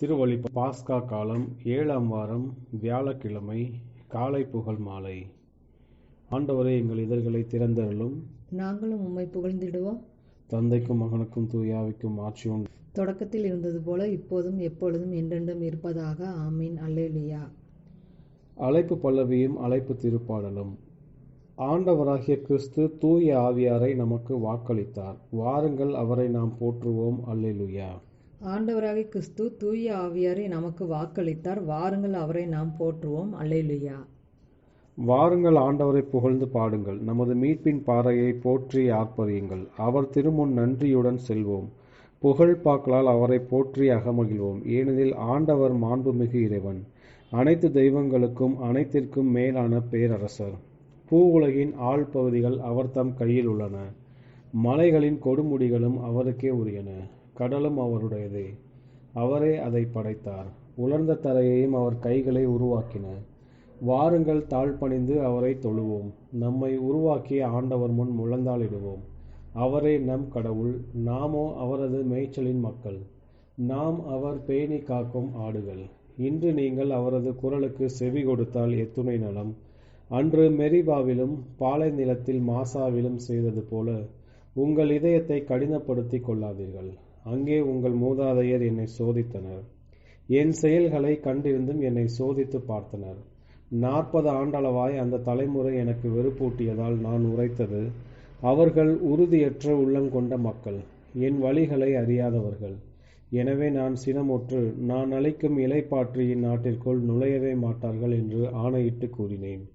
திருவழி பாஸ்கா காலம் 7ஆம் வாரம் வியாழக்கிழமை காலை புகழ் மாலை. ஆண்டவரே, எங்கள் இதழ்களை திறந்தருளும். நாங்களும் உம்மை புகழ்ந்திடுவோம். தந்தைக்கும் மகனுக்கும் தூயாவிக்கும் ஆட்சி உண்டு. தொடக்கத்தில் இருந்தது போல இப்போதும் எப்பொழுதும் என்றென்றும் இருப்பதாக. ஆமீன். அல்லேலூயா. அழைப்பு பல்லவியும் அழைப்பு திருப்பாடலும். ஆண்டவராகிய கிறிஸ்து தூய ஆவியாரை நமக்கு வாக்களித்தார். வாருங்கள், அவரை நாம் போற்றுவோம். அல்லேலூயா. ஆண்டவராகிய கிறிஸ்து தூய ஆவியாரை நமக்கு வாக்களித்தார். வாருங்கள், அவரை நாம் போற்றுவோம். அல்லேலூயா. வாருங்கள், ஆண்டவரை புகழ்ந்து பாடுங்கள். நமது மீட்பின் பாறையை போற்றி ஆர்ப்பரியுங்கள். அவர் திருமுன் நன்றியுடன் செல்வோம். புகழ் பாக்களால் அவரை போற்றி அகமகிழ்வோம். ஏனெனில் ஆண்டவர் மாண்புமிகு இறைவன், அனைத்து தெய்வங்களுக்கும் அனைத்திற்கும் மேலான பேரரசர். பூவுலகின் ஆழ்பகுதிகள் அவர் தம் கையில் உள்ளன. மலைகளின் கொடுமுடிகளும் அவருக்கே உரியன. கடலும் அவருடையதே, அவரே அதை படைத்தார். உலர்ந்த தரையையும் அவர் கைகளை உருவாக்கின. வாருங்கள், தாழ்பணிந்து அவரை தொழுவோம். நம்மை உருவாக்கிய ஆண்டவர் முன் முழந்தாளிடுவோம். அவரே நம் கடவுள், நாமோ அவரது மேய்ச்சலின் மக்கள். நாம் அவர் பேணி காக்கும் ஆடுகள். இன்று நீங்கள் அவரது குரலுக்கு செவி கொடுத்தால் எத்துணை நலம். அன்று மெரிபாவிலும் பாலை நிலத்தில் மாசாவிலும் செய்தது போல உங்கள் இதயத்தை கடினப்படுத்திக் கொள்ளாதீர்கள். அங்கே உங்கள் மூதாதையர் என்னை சோதித்தனர். என் செயல்களை கண்டிருந்தும் என்னை சோதித்து பார்த்தனர். 40 ஆண்டளவாய் அந்த தலைமுறை எனக்கு வெறுப்பூட்டியதால் நான் உரைத்தது, அவர்கள் உறுதியற்ற உள்ளம் கொண்ட மக்கள், என் வழிகளை அறியாதவர்கள். எனவே நான் சினமுற்று, நான் அளிக்கும் இலைப்பாற்றியின் நாட்டிற்குள் நுழையவே மாட்டார்கள் என்று ஆணையிட்டு கூறினேன்.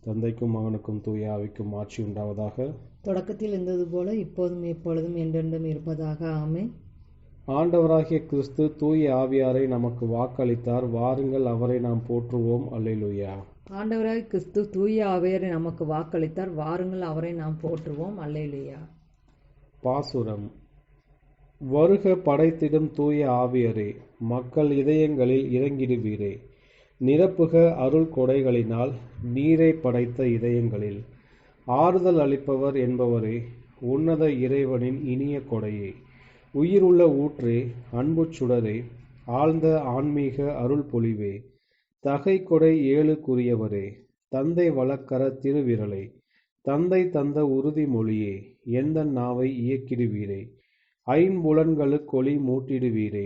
தந்தைக்கும் மகனுக்கும் தூய ஆவிக்கும் ஆட்சி உண்டாவதாக. தொடக்கத்தில் இருந்தது போல இப்போதும் எப்பொழுதும் என்றென்றும் இருப்பதாக. ஆமென். ஆண்டவராகிய கிறிஸ்து தூய ஆவியாரை நமக்கு வாக்களித்தார். வாருங்கள், அவரை நாம் போற்றுவோம். அல்லேலூயா. ஆண்டவராகிய கிறிஸ்து தூய ஆவியாரை நமக்கு வாக்களித்தார். வாருங்கள், அவரை நாம் போற்றுவோம். அல்லேலூயா. பாசுரம். வருக, படைத்திடும் தூய ஆவியரே, மக்கள் இதயங்களில் இறங்கிடுவீரே. நிரப்புக அருள் கொடைகளினால் நீரை படைத்த இதயங்களில். ஆறுதல் அளிப்பவர் என்பவரே, உன்னத இறைவனின் இனிய கொடையே. உயிருள்ள ஊற்றே, அன்பு சுடரே, ஆழ்ந்த ஆன்மீக அருள் பொழிவே. தகை கொடை 7க்குரியவரே, தந்தை வழக்கர திருவிரலை. தந்தை தந்த உறுதிமொழியே, எந்த நாவை இயக்கிடுவீரே. ஐம்புலன்களுக்கொளி மூட்டிடுவீரே.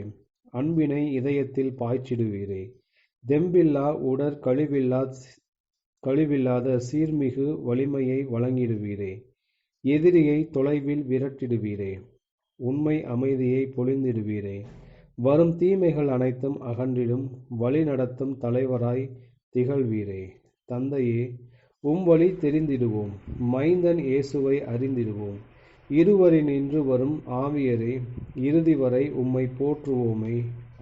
அன்பினை இதயத்தில் பாய்ச்சிடுவீரே. தெம்பில்லா உடற் கழிவில்லாத சீர்மிகு வலிமையை வழங்கிடுவீரே. எதிரியை தொலைவில் விரட்டிடுவீரே. உண்மை அமைதியை பொழிந்திடுவீரே. வரும் தீமைகள் அனைத்தும் அகன்றிடும் வழி நடத்தும் தலைவராய் திகழ்வீரே. தந்தையே, வழி தெரிந்திடுவோம். மைந்தன் இயேசுவை அறிந்திடுவோம். இருவரினின்று வரும் ஆவியரே, இறுதி வரை உம்மை போற்றுவோமே.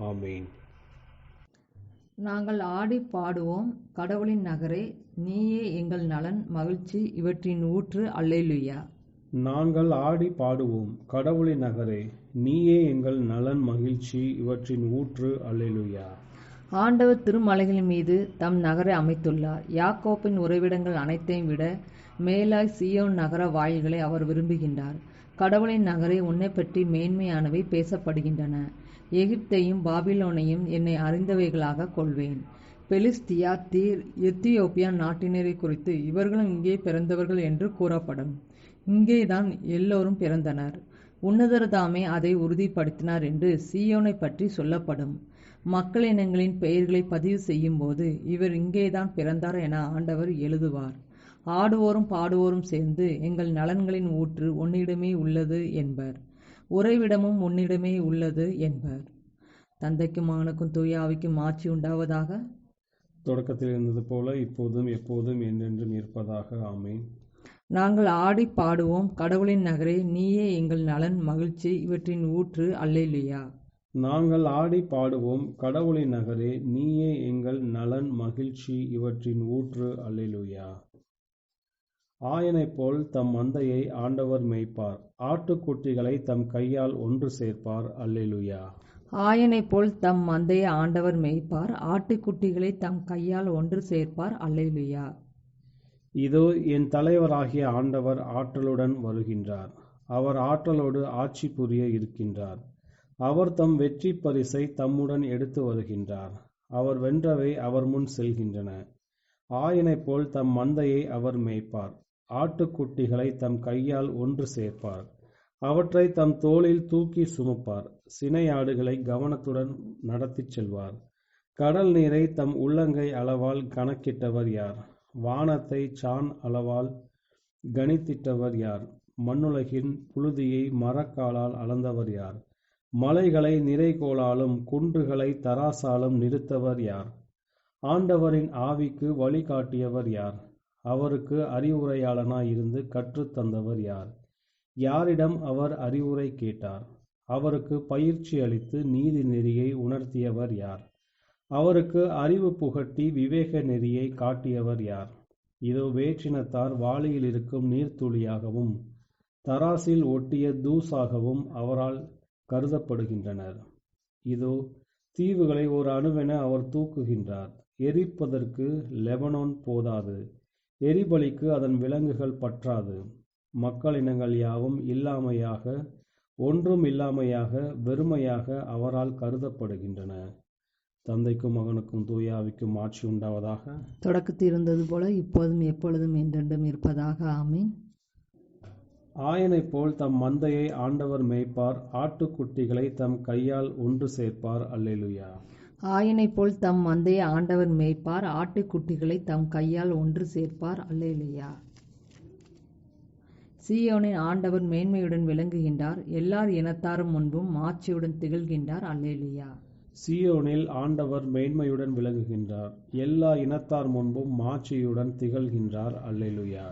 ஆமேன். நாங்கள் ஆடி பாடுவோம், கடவுளின் நகரே, நீயே எங்கள் நலன் மகிழ்ச்சி இவற்றின் ஊற்று. அல்லேலூயா. நாங்கள் ஆடி பாடுவோம், கடவுளின் நகரே, நீயே எங்கள் நலன் மகிழ்ச்சி இவற்றின் ஊற்று. அல்லேலூயா. ஆண்டவர் திருமலைகளின் மீது தம் நகரை அமைத்துள்ளார். யாக்கோப்பின் உறைவிடங்கள் அனைத்தையும் விட மேலாய் சீயோன் நகர வாயில்களை அவர் விரும்புகின்றார். கடவுளின் நகரை, உன்னை பற்றி மேன்மையானவை பேசப்படுகின்றன. எகிப்தையும் பாபிலோனையும் என்னை அறிந்தவைகளாக கொள்வேன். பெலிஸ்தியா, தீர், எத்தியோப்பியா நாட்டினரை குறித்து இவர்களும் இங்கே பிறந்தவர்கள் என்று கூறப்படும். இங்கேதான் எல்லோரும் பிறந்தனர். உன்னதர் தாமே அதை உறுதிப்படுத்தினார் என்று சீயோனை பற்றி சொல்லப்படும். மக்கள் இனங்களின் பெயர்களை பதிவு செய்யும் போது இவர் இங்கேதான் பிறந்தார் என ஆண்டவர் எழுதுவார். ஆடுவோரும் பாடுவோரும் சேர்ந்து எங்கள் நலன்களின் ஊற்று உன்னிடமே உள்ளது என்பர். உறைவிடமும் உன்னிடமே உள்ளது என்பர். தந்தைக்கும் மகனுக்கும் தூய ஆவிக்கும் ஆட்சி உண்டாவதாக. தொடக்கத்தில் இருந்தது போல இப்போதும் எப்போதும் என்றென்றும் இருப்பதாக. ஆமேன். நாங்கள் ஆடி பாடுவோம், கடவுளின் நகரே, நீயே எங்கள் நலன் மகிழ்ச்சி இவற்றின் ஊற்று. அல்லேலூயா. நாங்கள் ஆடி பாடுவோம், கடவுளின் நகரே, நீயே எங்கள் நலன் மகிழ்ச்சி இவற்றின் ஊற்று. அல்லேலூயா. ஆயனைப் போல் தம் மந்தையை ஆண்டவர் மேய்ப்பார். ஆட்டுக்குட்டிகளை தம் கையால் ஒன்று சேர்ப்பார். அல்லேலூயா. ஆயனைப் போல் தம் மந்தையை ஆண்டவர் மேய்ப்பார். ஆட்டுக்குட்டிகளை தம் கையால் ஒன்று சேர்ப்பார். அல்லேலூயா. இதோ என் தலைவராகிய ஆண்டவர் ஆற்றலுடன் வருகின்றார். அவர் ஆற்றலோடு ஆட்சி புரிய இருக்கின்றார். அவர் தம் வெற்றி பரிசை தம்முடன் எடுத்து வருகின்றார். அவர் வென்றவை அவர் முன் செல்கின்றன. ஆயனைப் போல் தம் மந்தையை அவர் மேய்ப்பார். ஆட்டுக்குட்டிகளை தம் கையால் ஒன்று சேர்ப்பார். அவற்றை தம் தோளில் தூக்கி சுமப்பார். சினையாடுகளை கவனத்துடன் நடத்திச் செல்வார். கடல் நீரை தம் உள்ளங்கை அளவால் கணக்கிட்டவர் யார்? வானத்தை சாண் அளவால் கணித்திட்டவர் யார்? மண்ணுலகின் புழுதியை மரக்காலால் அளந்தவர் யார்? மலைகளை நிறைகோலாலும் குன்றுகளை தராசாலும் நிறுத்தவர் யார்? ஆண்டவரின் ஆவிக்கு வழிகாட்டியவர் யார்? அவருக்கு அறிவுரையாளனாய் இருந்து கற்றுத் தந்தவர் யார்? யாரிடம் அவர் அறிவுரை கேட்டார்? அவருக்கு பயிற்சி அளித்து நீதி நெறியை உணர்த்தியவர் யார்? அவருக்கு அறிவு புகட்டி விவேக நெறியை காட்டியவர் யார்? இதோ வேற்றினத்தார் வாளியில் இருக்கும் நீர்த்துளியாகவும் தராசில் ஒட்டிய தூசாகவும் அவரால் கருதப்படுகின்றனர். இதோ தீவுகளை ஒரு அணுவென அவர் தூக்குகின்றார். எரிப்பதற்கு லெபனோன் போதாது, எரிபலிக்கு அதன் விலங்குகள் பற்றாது. மக்களினங்கள் யாவும் இல்லாமையாக, ஒன்றும் இல்லாமையாக, வெறுமையாக அவரால் கருதப்படுகின்றன. தந்தைக்கும் மகனுக்கும் தூய ஆவிக்கும் ஆட்சி உண்டாவதாக. தொடக்கத்தில் இருந்தது போல இப்போதும் எப்பொழுதும் என்றென்றும் இருப்பதாக. ஆமீன். ஆயனைப் போல் தம் மந்தையை ஆண்டவர் மேய்ப்பார். ஆட்டுக்குட்டிகளை தம் கையால் ஒன்று சேர்ப்பார். அல்லேலூயா. ஆயனைப் போல் தம் மந்தையை ஆண்டவர் மேய்ப்பார். ஆட்டுக்குட்டிகளை தம் கையால் ஒன்று சேர்ப்பார். அல்லேலூயா. சீயோனின் ஆண்டவர் மேன்மையுடன் விளங்குகின்றார். எல்லார் இனத்தாரும் முன்பும் மாட்சியுடன் திகழ்கின்றார். அல்லேலூயா. சீயோனில் ஆண்டவர் மேன்மையுடன் விளங்குகின்றார். எல்லா இனத்தார் முன்பும் மாட்சியுடன் திகழ்கின்றார். அல்லேலூயா.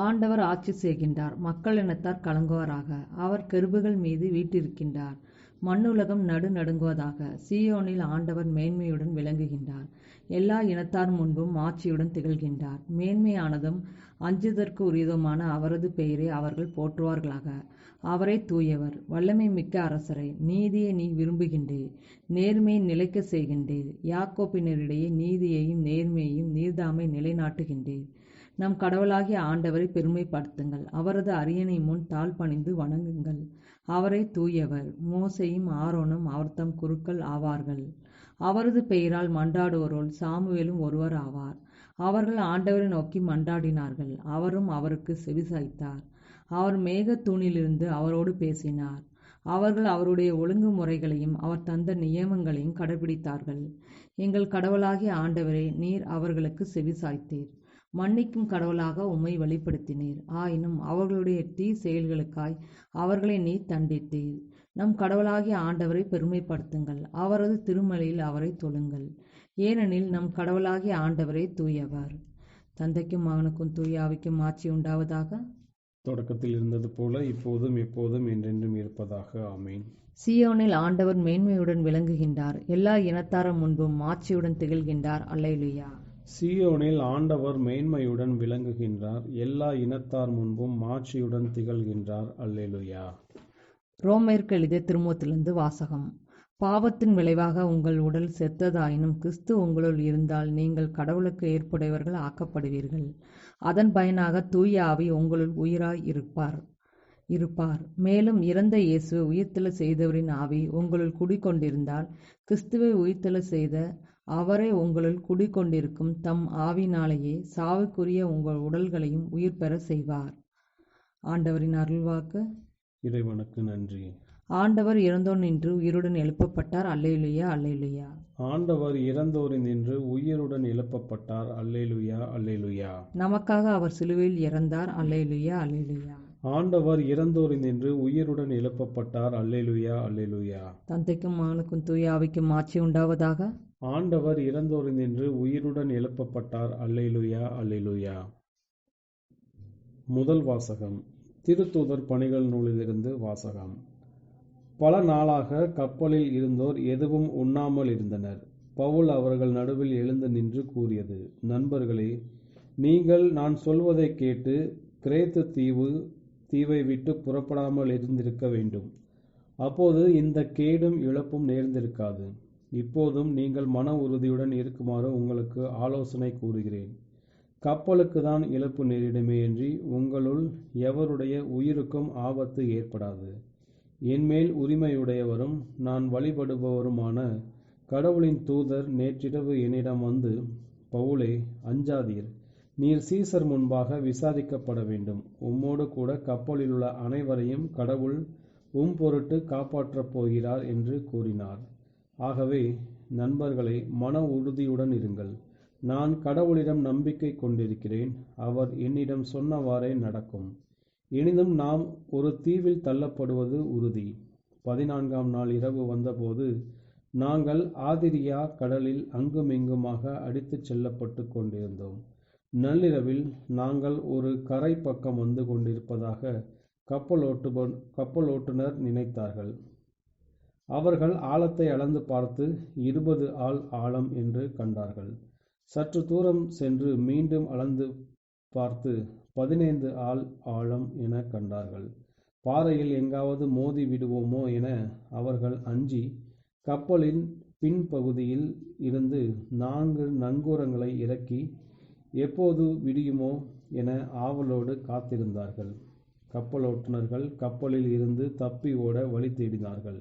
ஆண்டவர் ஆட்சி செய்கின்றார். மக்கள் இனத்தார் கலங்குவாராக. அவர் கெருபுகள் மீது வீற்றிருக்கின்றார். மண்ணுலகம் நடுநடுங்குவதாக. சீயோனில் ஆண்டவர் மேன்மையுடன் விளங்குகின்றார். எல்லா இனத்தார் முன்பும் மாட்சியுடன் திகழ்கின்றார். மேன்மையானதும் அஞ்சுதற்கு உரியதுமான அவரது பெயரை அவர்கள் போற்றுவார்களாக. அவரே தூயவர், வல்லமை மிக்க அரசரை. நீதியை நீ விரும்புகின்றீர், நேர்மையை நிலைக்க செய்கின்றீர். யாக்கோப்பினரிடையே நீதியையும் நேர்மையையும் நீர்தாமை நிலைநாட்டுகின்றீர். நம் கடவுளாகிய ஆண்டவரை பெருமைப்படுத்துங்கள். அவரது அரியணை முன் தாழ்பணிந்து வணங்குங்கள். அவரே தூயவர். மோசேயும் ஆரோனும் அவர்தம் குருக்கள் ஆவார்கள். அவரது பெயரால் மன்றாடுவோருள் சாமுவேலும் ஒருவர் ஆவார். அவர்கள் ஆண்டவரை நோக்கி மன்றாடினார்கள். அவரும் அவருக்கு செவிசாய்த்தார். அவர் மேகத்தூணிலிருந்து அவரோடு பேசினார். அவர்கள் அவருடைய ஒழுங்குமுறைகளையும் அவர் தந்த நியமங்களையும் கடைபிடித்தார்கள். எங்கள் கடவுளாகிய ஆண்டவரே, நீர் அவர்களுக்கு செவிசாய்த்தீர். மன்னிக்கும் கடவுளாக உம்மை வெளிப்படுத்தினீர். ஆயினும் அவர்களுடைய தீ செயல்களுக்காய் அவர்களை நீர் தண்டித்தீர். நம் கடவுளாகிய ஆண்டவரை பெருமைப்படுத்துங்கள். அவரது திருமலையில் அவரை தொழுங்கள். ஏனெனில் நம் கடவுளாகிய ஆண்டவரே தூயவர். தந்தைக்கும் மகனுக்கும் தூய ஆவிக்கும் ஆட்சி உண்டாவதாக. தொடக்கத்தில் இருந்தது போல இப்போதும் எப்போதும் என்றென்றும் இருப்பதாக. ஆமீன். சீயோனில் ஆண்டவர் மேன்மையுடன் விளங்குகின்றார். எல்லா இனத்தாரும் முன்பும் மாட்சியுடன் திகழ்கின்றார். அல்லேலூயா. சீயோனில் ஆண்டவர் மேன்மையுடன் விளங்குகின்றார். எல்லா இனத்தார் முன்பும் மாட்சியுடன் திகழ்கின்றார். அல்லேலூயா. ரோமேற்கு எழுதிய திருமுகத்திலிருந்து வாசகம். பாவத்தின் விளைவாக உங்கள் உடல் செத்ததாயினும் கிறிஸ்து உங்களுள் இருந்தால் நீங்கள் கடவுளுக்கு ஏற்புடையவர்கள் ஆக்கப்படுவீர்கள். அதன் பயனாக தூய ஆவி உங்களுள் உயிராய் இருப்பார். மேலும் இறந்த இயேசுவை உயிர்த்தெழ செய்தவரின் ஆவி உங்களுள் குடிகொண்டிருந்தால் கிறிஸ்துவை உயிர்த்தெழ செய்த அவரே உங்களுள் குடிகொண்டிருக்கும் தம் ஆவினாலேயே சாவுக்குரிய உங்கள் உடல்களையும் உயிர் பெற செய்வார். ஆண்டவரின் அருள்வாக்கு. இறைவனுக்கு நன்றி. ஆண்டவர் இறந்தோர் நின்று உயிருடன் எழுப்பப்பட்டார். அல்லேலூயா. அல்லேலூயா. ஆண்டவர் இறந்தோரின் நின்று உயிருடன் எழுப்பப்பட்டார். அல்லேலூயா. அல்லேலூயா. நமக்காக அவர் சிலுவையில் இறந்தார். அல்லேலூயா. அல்லேலூயா. ஆண்டவர் இறந்தோரின் நின்று உயிருடன் எழுப்பப்பட்டார். அல்லேலூயா. அல்லேலூயா. தந்தைக்கும் மகனுக்கும் தூய ஆவிக்கும் ஆட்சி உண்டாவதாக. ஆண்டவர் இறந்தோரின் நின்று உயிருடன் எழுப்பப்பட்டார். அல்லேலூயா. அல்லேலூயா. முதல் வாசகம். திருத்தூதர் பணிகள் நூலிலிருந்து வாசகம். பல நாளாக கப்பலில் இருந்தோர் எதுவும் உண்ணாமல் இருந்தனர். பவுல் அவர்கள் நடுவில் எழுந்து நின்று கூறியது, நண்பர்களே, நீங்கள் நான் சொல்வதை கேட்டு கிரேத்து தீவை விட்டு புறப்படாமல் இருந்திருக்க வேண்டும். அப்போது இந்த கேடும் இழப்பும் நேர்ந்திருக்காது. இப்போதும் நீங்கள் மன உறுதியுடன் இருக்குமாறு உங்களுக்கு ஆலோசனை கூறுகிறேன். கப்பலுக்கு தான் இழப்பு நேரிடுமே அன்றி உங்களுள் எவருடைய உயிருக்கும் ஆபத்து ஏற்படாது. என்மேல் உரிமையுடையவரும் நான் வழிபடுபவருமான கடவுளின் தூதர் நேற்றிரவு என்னிடம் வந்து, பவுலே, அஞ்சாதீர், நீர் சீசர் முன்பாக விசாரிக்கப்பட வேண்டும். உம்மோடு கூட கப்பலிலுள்ள அனைவரையும் கடவுள் பொருட்டு காப்பாற்றப் போகிறார் என்று கூறினார். ஆகவே நண்பர்களே, மன உறுதியுடன் இருங்கள். நான் கடவுளிடம் நம்பிக்கை கொண்டிருக்கிறேன். அவர் என்னிடம் சொன்னவாறே நடக்கும். எனினும் நாம் ஒரு தீவில் தள்ளப்படுவது உறுதி. 14ஆம் நாள் இரவு வந்தபோது நாங்கள் ஆதிரியா கடலில் அங்குமிங்குமாக அடித்துச் செல்லப்பட்டு கொண்டிருந்தோம். நள்ளிரவில் நாங்கள் ஒரு கரை பக்கம் வந்து கொண்டிருப்பதாக கப்பலோட்டுனர் நினைத்தார்கள். அவர்கள் ஆழத்தை அளந்து பார்த்து 20 ஆழ் ஆழம் என்று கண்டார்கள். சற்று தூரம் சென்று மீண்டும் அளந்து பார்த்து 15 ஆழ் ஆழம் என கண்டார்கள். பாறையில் எங்காவது மோதி விடுவோமோ என அவர்கள் அஞ்சி கப்பலின் பின்பகுதியில் இருந்து 4 நங்கூரங்களை இறக்கி எப்போது விடியுமோ என ஆவலோடு காத்திருந்தார்கள். கப்பலோட்டுநர்கள் கப்பலில் இருந்து தப்பி ஓட வழி தேடினார்கள்.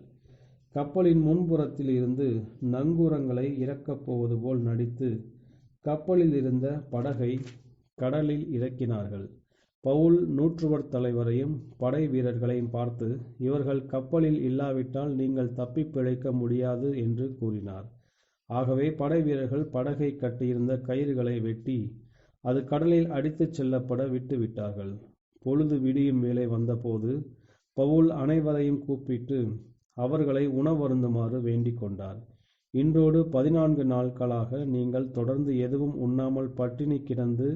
கப்பலின் முன்புறத்தில் இருந்து நங்கூரங்களை இறக்கப் போவது போல் நடித்து கப்பலில் இருந்த படகை கடலில் இறக்கினார்கள். பவுல் நூற்றுவர் தலைவரையும் படை வீரர்களையும் பார்த்து, இவர்கள் கப்பலில் இல்லாவிட்டால் நீங்கள் தப்பி பிழைக்க முடியாது என்று கூறினார். ஆகவே படை வீரர்கள் படகை கட்டியிருந்த கயிறுகளை வெட்டி அது கடலில் அடித்துச் செல்லப்பட விட்டுவிட்டார்கள். பொழுது விடியும் வேளை வந்தபோது பவுல் அனைவரையும் கூப்பிட்டு அவர்களை உணவருந்துமாறு வேண்டிக் கொண்டார். இன்றோடு 14 நாட்களாக நீங்கள் தொடர்ந்து எதுவும் உண்ணாமல் பட்டினி கிடந்து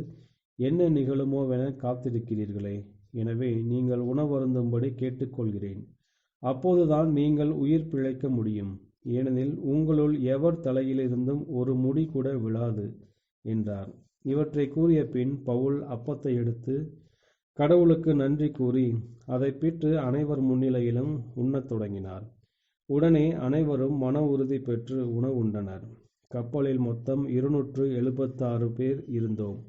என்ன நிகழுமோவென காத்திருக்கிறீர்களே. எனவே நீங்கள் உணவருந்தும்படி கேட்டுக்கொள்கிறேன். அப்போதுதான் நீங்கள் உயிர் பிழைக்க முடியும். ஏனெனில் உங்களுள் எவர் தலையிலிருந்தும் ஒரு முடி கூட விழாது என்றார். இவற்றை கூறிய பின் பவுல் அப்பத்தை எடுத்து கடவுளுக்கு நன்றி கூறி அதை பிட்டு அனைவர் முன்னிலையிலும் உண்ணத் தொடங்கினார். உடனே அனைவரும் மன உறுதி பெற்று உணவுண்டனர். கப்பலில் மொத்தம் 276 பேர் இருந்தோம்.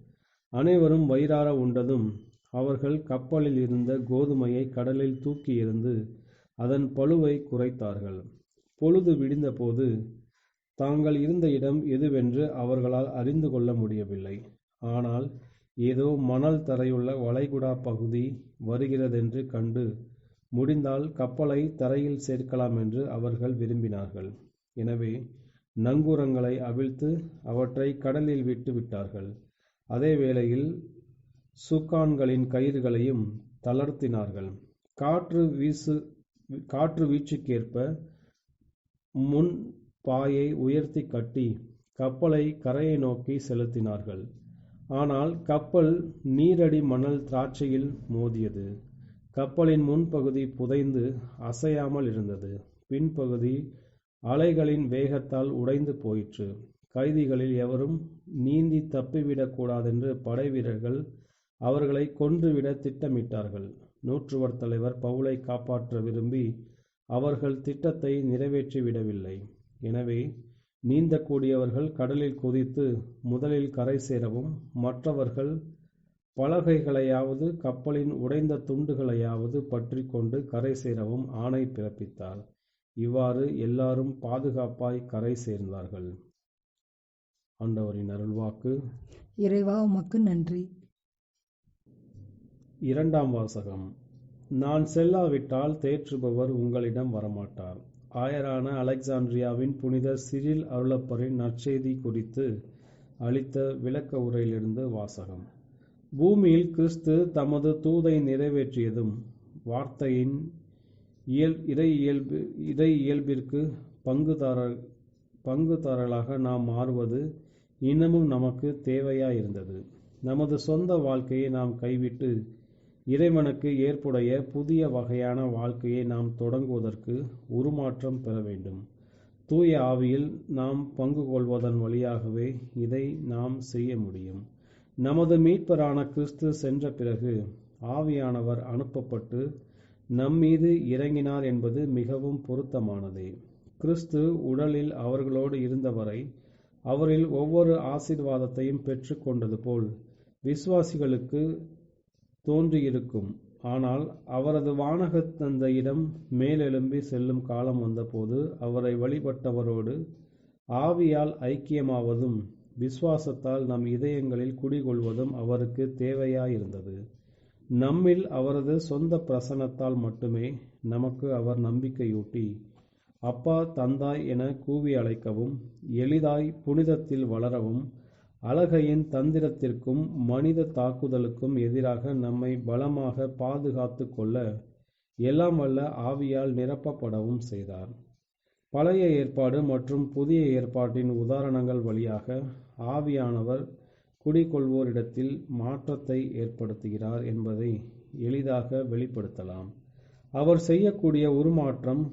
அனைவரும் வயிறார உண்டதும் அவர்கள் கப்பலில் இருந்த கோதுமையை கடலில் தூக்கி எறிந்து அதன் பளுவை குறைத்தார்கள். பொழுது விடிந்தபோது தாங்கள் இருந்த இடம் எதுவென்று அவர்களால் அறிந்து கொள்ள முடியவில்லை. ஆனால் ஏதோ மணல் தரையுள்ள வளைகுடா பகுதி வருகிறதென்று கண்டு முடிந்தால் கப்பலை தரையில் சேர்க்கலாம் என்று அவர்கள் விரும்பினார்கள். எனவே நங்கூரங்களை அவிழ்த்து அவற்றை கடலில் விட்டு விட்டார்கள். அதே வேளையில் சுக்கான்களின் கயிறுகளையும் தளர்த்தினார்கள். காற்று வீச்சுக்கேற்ப முன் பாயை உயர்த்தி கட்டி கப்பலை கரையை நோக்கி செலுத்தினார்கள். ஆனால் கப்பல் நீரடி மணல் திராட்சையில் மோதியது. கப்பலின் முன்பகுதி புதைந்து அசையாமல் இருந்தது. பின்பகுதி அலைகளின் வேகத்தால் உடைந்து போயிற்று. கைதிகளில் எவரும் நீந்தி தப்பிவிடக் கூடாதென்று படை வீரர்கள் அவர்களை கொன்றுவிட திட்டமிட்டார்கள். நூற்றுவர் தலைவர் பவுலை காப்பாற்ற விரும்பி அவர்கள் திட்டத்தை நிறைவேற்றிவிடவில்லை. எனவே நீந்தக்கூடியவர்கள் கடலில் குதித்து முதலில் கரை சேரவும் மற்றவர்கள் பலகைகளையாவது கப்பலின் உடைந்த துண்டுகளையாவது பற்றி கொண்டு கரை சேரவும் ஆணை பிறப்பித்தார். இவ்வாறு எல்லாரும் பாதுகாப்பாய் கரை சேர்ந்தார்கள். ஆண்டவரின் அருள்வாக்கு. இறைவா, உமக்கு நன்றி. இரண்டாம் வாசகம். நான் செல்லாவிட்டால் தேற்றுபவர் உங்களிடம் வரமாட்டார். ஆயரான அலெக்சாண்ட்ரியாவின் புனித சிரில் அருளப்பரின் நற்செய்தி குறித்து அளித்த விளக்க உரையிலிருந்து வாசகம். பூமியில் கிறிஸ்து தமது தூதை நிறைவேற்றியதும் வார்த்தையின் இறை இயல்பிற்கு பங்குதாரர்களாக நாம் மாறுவது இன்னமும் நமக்கு தேவையாயிருந்தது. நமது சொந்த வாழ்க்கையை நாம் கைவிட்டு இறைவனுக்கு ஏற்புடைய புதிய வகையான வாழ்க்கையை நாம் தொடங்குவதற்கு உருமாற்றம் பெற வேண்டும். தூய ஆவியில் நாம் பங்கு கொள்வதன் வழியாகவே இதை நாம் செய்ய முடியும். நமது மீட்பரான கிறிஸ்து சென்ற பிறகு ஆவியானவர் அனுப்பப்பட்டு நம்மீது இறங்கினார் என்பது மிகவும் பொருத்தமானதே. கிறிஸ்து உடலில் அவர்களோடு இருந்தவரை அவரில் ஒவ்வொரு ஆசீர்வாதத்தையும் பெற்று கொண்டது போல் விசுவாசிகளுக்கு தோன்றியிருக்கும் ஆனால் அவரது வானகத் தந்தையிடம் மேலெழும்பி செல்லும் காலம் வந்தபோது அவரை வழிபட்டவரோடு ஆவியால் ஐக்கியமாவதும் விசுவாசத்தால் நம் இதயங்களில் குடிகொள்வதும் அவருக்கு தேவையாயிருந்தது. நம்மில் அவரது சொந்த பிரசன்னத்தால் மட்டுமே நமக்கு அவர் நம்பிக்கையூட்டி அப்பா தந்தாய் என கூவி அழைக்கவும், எளிதாய் புனிதத்தில் வளரவும், அழகையின் தந்திரத்திற்கும் மனித தாக்குதலுக்கும் எதிராக நம்மை பலமாக பாதுகாத்து கொள்ள எல்லாம் வல்ல ஆவியால் நிரப்பப்படவும் செய்தார். பழைய ஏற்பாடு மற்றும் புதிய ஏற்பாட்டின் உதாரணங்கள் வழியாக ஆவியானவர் குடிகொள்வோரிடத்தில் மாற்றத்தை ஏற்படுத்துகிறார் என்பதை எளிதாக வெளிப்படுத்தலாம். அவர் செய்யக்கூடிய உருமாற்றம்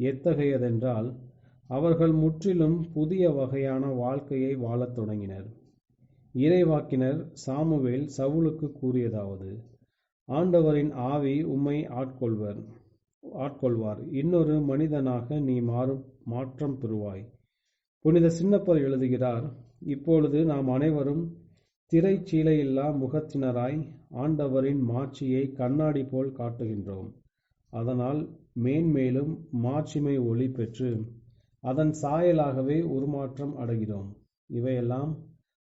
எத்தகையதென்றால், அவர்கள் முற்றிலும் புதிய வகையான வாழ்க்கையை வாழத் தொடங்கினர். இறைவாக்கினர் சாமுவேல் சவுலுக்கு கூறியதாவது: ஆண்டவரின் ஆவி உம்மை ஆட்கொள்வார், இன்னொரு மனிதனாக நீ மாற்றம் பெறுவாய். புனித சின்னப்பர் எழுதுகிறார்: இப்பொழுது நாம் அனைவரும் திரைச்சீலையில்லா முகத்தினராய் ஆண்டவரின் மாட்சியை கண்ணாடி போல் காட்டுகின்றோம். அதனால் மேன்மேலும் மாட்சிமை ஒளி பெற்று அதன் சாயலாகவே உருமாற்றம் அடைகிறோம். இவையெல்லாம்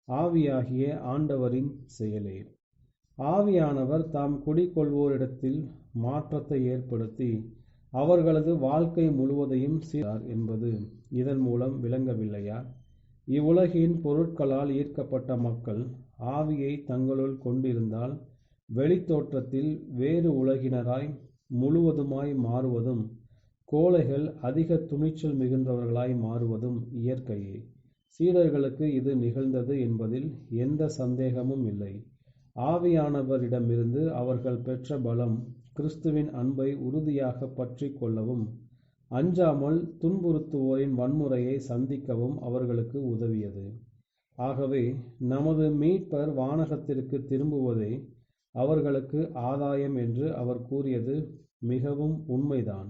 ஆவியாகிய ஆண்டவரின் செயலே. ஆவியானவர் தாம் குடிகொள்வோரிடத்தில் மாற்றத்தை ஏற்படுத்தி அவர்களது வாழ்க்கை முழுவதையும் சீரார் என்பது இதன் மூலம் விளங்கவில்லையா? இவ்வுலகின் பொருட்களால் ஈர்க்கப்பட்ட மக்கள் ஆவியை தங்களுள் கொண்டிருந்தால் வெளித்தோற்றத்தில் வேறு உலகினராய் முழுவதுமாய் மாறுவதும், கோழைகள் அதிக துணிச்சல் மிகுந்தவர்களாய் மாறுவதும் இயற்கையே. சீடர்களுக்கு இது நிகழ்ந்தது என்பதில் எந்த சந்தேகமும் இல்லை. ஆவியானவரிடமிருந்து அவர்கள் பெற்ற பலம் கிறிஸ்துவின் அன்பை உறுதியாக பற்றி கொள்ளவும், அஞ்சாமல் துன்புறுத்துவோரின் வன்முறையை சந்திக்கவும் அவர்களுக்கு உதவியது. ஆகவே நமது மீட்பர் வானகத்திற்கு திரும்புவதே அவர்களுக்கு ஆதாயம் என்று அவர் கூறியது மிகவும் உண்மைதான்.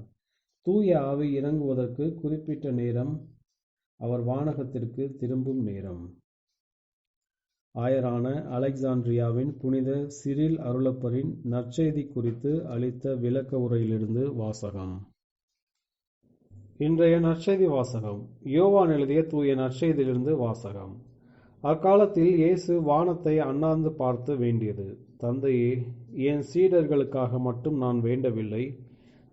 தூய ஆவி இறங்குவதற்கு குறிப்பிட்ட நேரம் அவர் வானகத்திற்கு திரும்பும் நேரம். ஆயரான அலெக்சாண்ட்ரியாவின் புனித சிரில் அருளப்பரின் நற்செய்தி குறித்து அளித்த விளக்க உரையிலிருந்து வாசகம். இன்றைய நற்செய்தி வாசகம் யோவான் எழுதிய தூய நற்செய்தியிலிருந்து வாசகம். அக்காலத்தில் இயேசு வானத்தை அண்ணாந்து பார்த்து வேண்டியது: தந்தையே, என் சீடர்களுக்காக மட்டும் நான் வேண்டவில்லை,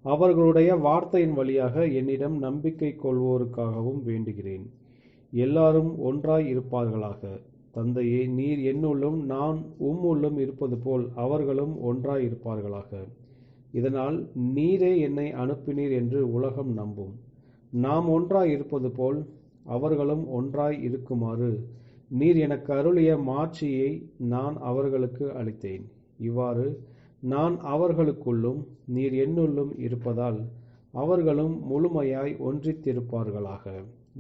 அவர்களுடைய வார்த்தையின் வழியாக என்னிடம் நம்பிக்கை கொள்வோருக்காகவும் வேண்டுகிறேன். எல்லாரும் ஒன்றாய் இருப்பார்களாக. தந்தையே, நீர் என்னுள்ளும் நான் உம்முள்ளும் இருப்பது போல் அவர்களும் ஒன்றாய் இருப்பார்களாக. இதனால் நீரே என்னை அனுப்பினீர் என்று உலகம் நம்பும். நாம் ஒன்றாய் இருப்பது போல் அவர்களும் ஒன்றாய் இருக்குமாறு நீர் எனக்கு அருளிய மாட்சியை நான் அவர்களுக்கு அளித்தேன். இவ்வாறு நான் அவர்களுக்குள்ளும் நீர் என்னுள்ளும் இருப்பதால் அவர்களும் முழுமையாய் ஒன்றித்திருப்பார்களாக.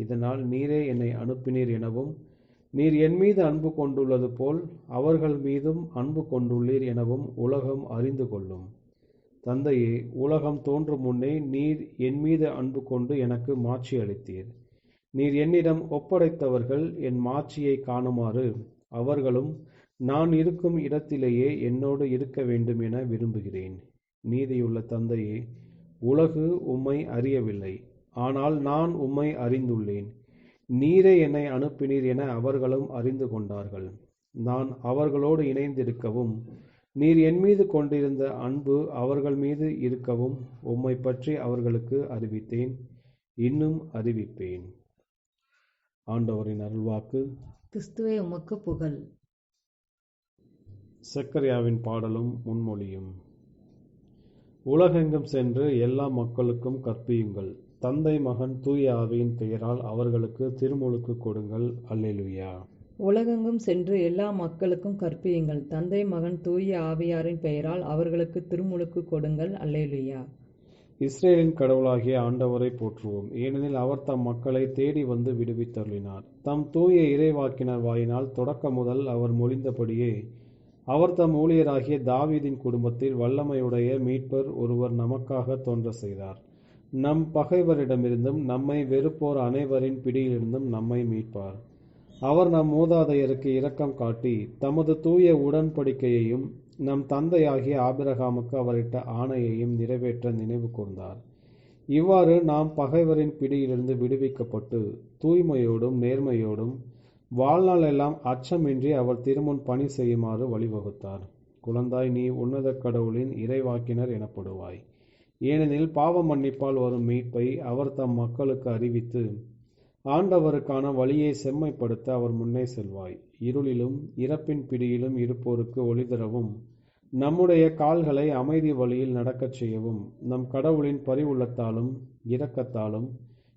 இதனால் நீரே என்னை அனுப்பினீர் எனவும், நீர் என் மீது அன்பு கொண்டுள்ளது போல் அவர்கள் மீதும் அன்பு கொண்டுள்ளீர் எனவும் உலகம் அறிந்து கொள்ளும். தந்தையே, உலகம் தோன்றும் முன்னே நீர் என் மீது அன்பு கொண்டு எனக்கு மாட்சி அளித்தீர். நீர் என்னிடம் ஒப்படைத்தவர்கள் என் மாட்சியை காணுமாறு அவர்களும் நான் இருக்கும் இடத்திலேயே என்னோடு இருக்க வேண்டும் என விரும்புகிறேன். நீதியுள்ள தந்தையே, உலகு உம்மை அறியவில்லை, ஆனால் நான் உம்மை அறிந்துள்ளேன். நீரே என்னை அனுப்பினீர் என அவர்களும் அறிந்து கொண்டார்கள். நான் அவர்களோடு இணைந்திருக்கவும், நீர் என் மீது கொண்டிருந்த அன்பு அவர்கள் மீது இருக்கவும் உம்மை பற்றி அவர்களுக்கு அறிவித்தேன், இன்னும் அறிவிப்பேன். ஆண்டவரின் அருள்வாக்கு. கிறிஸ்துவே உமக்கு புகழ். சக்கரியாவின் பாடலும் முன்மொழியும். உலகெங்கும் சென்று எல்லா மக்களுக்கும் கற்பியுங்கள். தந்தை மகன் தூய ஆவியின் பெயரால் அவர்களுக்கு திருமுழுக்கு கொடுங்கள். அல்லேலூயா. உலகெங்கும் சென்று எல்லா மக்களுக்கும் கற்பியுங்கள். தந்தை மகன் தூய ஆவியாரின் பெயரால் அவர்களுக்கு திருமுழுக்கு கொடுங்கள். அல்லேலூயா. இஸ்ரேலின் கடவுளாகிய ஆண்டவரை போற்றுவோம். ஏனெனில் அவர் தம் மக்களை தேடி வந்து விடுவித்தருளினார். தம் தூய இறைவாக்கினர் வாயினால் தொடக்க முதல் அவர் மொழிந்தபடியே அவர் தம் ஊழியராகிய தாவீதின் குடும்பத்தில் வல்லமையுடைய மீட்பர் ஒருவர் நமக்காக தோன்ற செய்தார். நம் பகைவரிடமிருந்தும் நம்மை வெறுப்போர் அனைவரின் பிடியிலிருந்தும் நம்மை மீட்பார். அவர் நம் மூதாதையருக்கு இரக்கம் காட்டி தமது தூய உடன்படிக்கையையும் நம் தந்தையாகிய ஆபிரகாமுக்கு அவரிட்ட ஆணையையும் நிறைவேற்ற நினைவு கூர்ந்தார். இவ்வாறு நாம் பகைவரின் பிடியிலிருந்து விடுவிக்கப்பட்டு தூய்மையோடும் நேர்மையோடும் வாழ்நாள் எல்லாம் அச்சமின்றி அவர் திருமுன் பணி செய்யுமாறு வழிவகுத்தார். குழந்தாய், நீ உன்னத கடவுளின் இறைவாக்கினர் எனப்படுவாய். ஏனெனில் பாவ மன்னிப்பால் வரும் மீட்பை அவர் தம் மக்களுக்கு அறிவித்து ஆண்டவருக்கான வழியை செம்மைப்படுத்த அவர் முன்னே செல்வாய். இருளிலும் இறப்பின் பிடியிலும் இருப்போருக்கு ஒளி தரவும் நம்முடைய கால்களை அமைதி வழியில் நடக்கச் செய்யவும் நம் கடவுளின் பரிவுள்ளத்தாலும் இரக்கத்தாலும்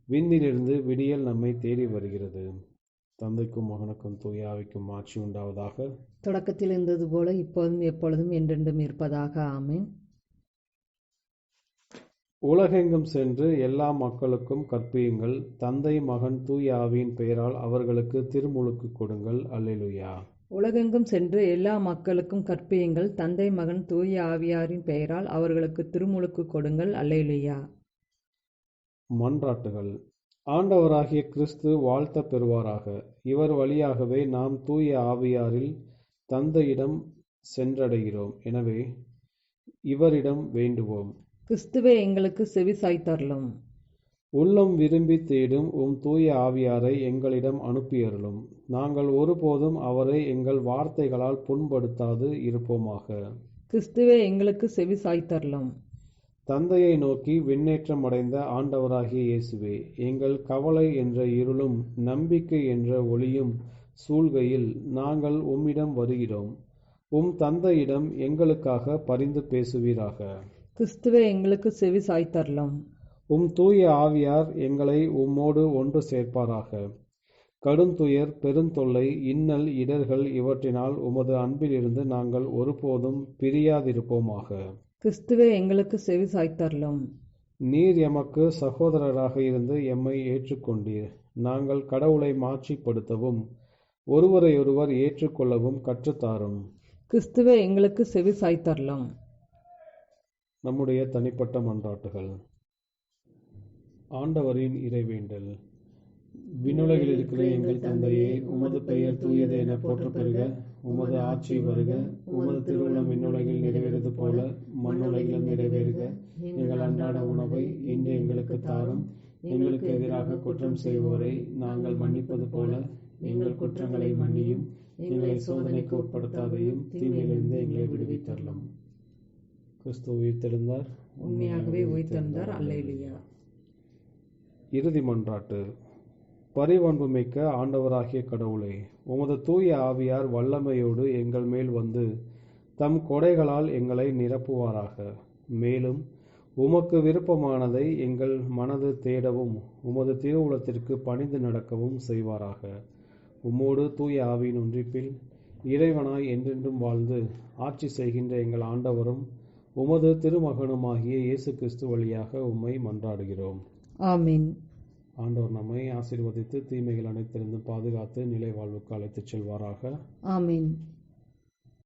விண்ணிலிருந்து விடியல் நம்மை தேடி வருகிறது. தந்தைக்கும் மகனுக்கும் தூய ஆவிக்கும் ஆட்சி உண்டாவதாக. தொடக்கத்தில் இருந்தது போல இப்போதும் எப்பொழுதும் என்றென்றும் இருப்பதாக. ஆமென். உலகெங்கும் சென்று எல்லா மக்களுக்கும் கற்பியுங்கள். தந்தை மகன் தூய ஆவியின் பெயரால் அவர்களுக்கு திருமுழுக்கு கொடுங்கள். அல்லேலூயா. உலகெங்கும் சென்று எல்லா மக்களுக்கும் கற்பியுங்கள். தந்தை மகன் தூய ஆவியாரின் பெயரால் அவர்களுக்கு திருமுழுக்கு கொடுங்கள். அல்லேலூயா. மன்றாட்டுகள். ஆண்டவராகிய கிறிஸ்து வாழ்த்த பெறுவாராக. இவர் வழியாகவே நாம் தூய ஆவியாரில் தந்தையிடம் சென்றடைகிறோம். எனவே இவரிடம் வேண்டுவோம். கிறிஸ்துவே, எங்களுக்கு செவி சாய்த்தருளும். உள்ளம் விரும்பி தேடும் தூய ஆவியாரை எங்களிடம் அனுப்பியருளும். நாங்கள் ஒருபோதும் அவரை எங்கள் வார்த்தைகளால் புண்படுத்தாது இருப்போமாக. கிறிஸ்துவே, எங்களுக்கு செவி சாய்த்தருளும். தந்தையை நோக்கி விண்ணேற்றம் அடைந்த ஆண்டவராகிய இயேசுவே, எங்கள் கவலை என்ற இருளும் நம்பிக்கை என்ற ஒளியும் சூழ்கையில் நாங்கள் உம்மிடம் வருகிறோம். தந்தையிடம் எங்களுக்காக பரிந்து பேசுவீராக. கிறிஸ்துவே, எங்களுக்கு செவி சாய்த்தருளும். தூய ஆவியார் எங்களை உம்மோடு ஒன்று சேர்ப்பாராக. கடுந்துயர், பெருந்தொல்லை, இன்னல், இடர்கள் இவற்றினால் உமது அன்பிலிருந்து நாங்கள் ஒருபோதும் பிரியாதிருப்போமாக. கிறிஸ்துவே, எங்களுக்கு செவி சாய்த்தருளும். நீர் எமக்கு சகோதரராக இருந்து எம்மை ஏற்றுக்கொண்டீர். நாங்கள் கடவுளை மாட்சிப்படுத்தவும் ஒருவரையொருவர் ஏற்றுக்கொள்ளவும் கற்றுத்தாரும். கிறிஸ்துவே, எங்களுக்கு செவி சாய்த்தருளும். நம்முடைய தனிப்பட்ட மன்றாட்டுகள். ஆண்டவரின் இறைவேண்டல். விண்ணுலகில் இருக்கிற எங்கள் தந்தையே, உமது பெயர் தூயது என போற்றப் பெறுக. உமது ஆட்சி வருக. உமது திருவுளம் விண்ணுலகில் நிறைவேறுவது போல மண்ணுலகிலும் நிறைவேறுக. எங்கள் அன்றாட உணவை இன்று எங்களுக்கு தாரும். எங்களுக்கு எதிராக குற்றம் செய்வோரை நாங்கள் மன்னிப்பது போல எங்கள் குற்றங்களை மன்னியும். எங்களை சோதனைக்கு உட்படுத்தாதையும் தீமையிலிருந்து எங்களை விடுவித்தருளும். கிறிஸ்து உயிர்த்தெழுந்தார். உண்மையாகவே உயிர்த்தெழுந்தார். அல்லேலூயா. இறுதி மன்றாட்டு. பரிவன்புமிக்க ஆண்டவராகிய கடவுளே, உமது தூய ஆவியார் வல்லமையோடு எங்கள் மேல் வந்து தம் கொடைகளால் எங்களை நிரப்புவாராக. மேலும் உமக்கு விருப்பமானதை எங்கள் மனது தேடவும் உமது திருவுளத்திற்கு பணிந்து நடக்கவும் செய்வாராக. உம்மோடு தூய ஆவியின் ஒன்றிப்பில் இறைவனாய் என்றென்றும் வாழ்ந்து ஆட்சி செய்கின்ற எங்கள் ஆண்டவரும் உமது திருமகனுமாகிய இயேசு கிறிஸ்து வழியாக உம்மை மன்றாடுகிறோம். ஆமென். ஆண்டவர் நம்மை ஆசீர்வதித்து தீமைகள் அனைத்திலிருந்து பாதுகாத்து நிலை வாழ்வுக்கு அழைத்துச் செல்வாராக. ஆமென்.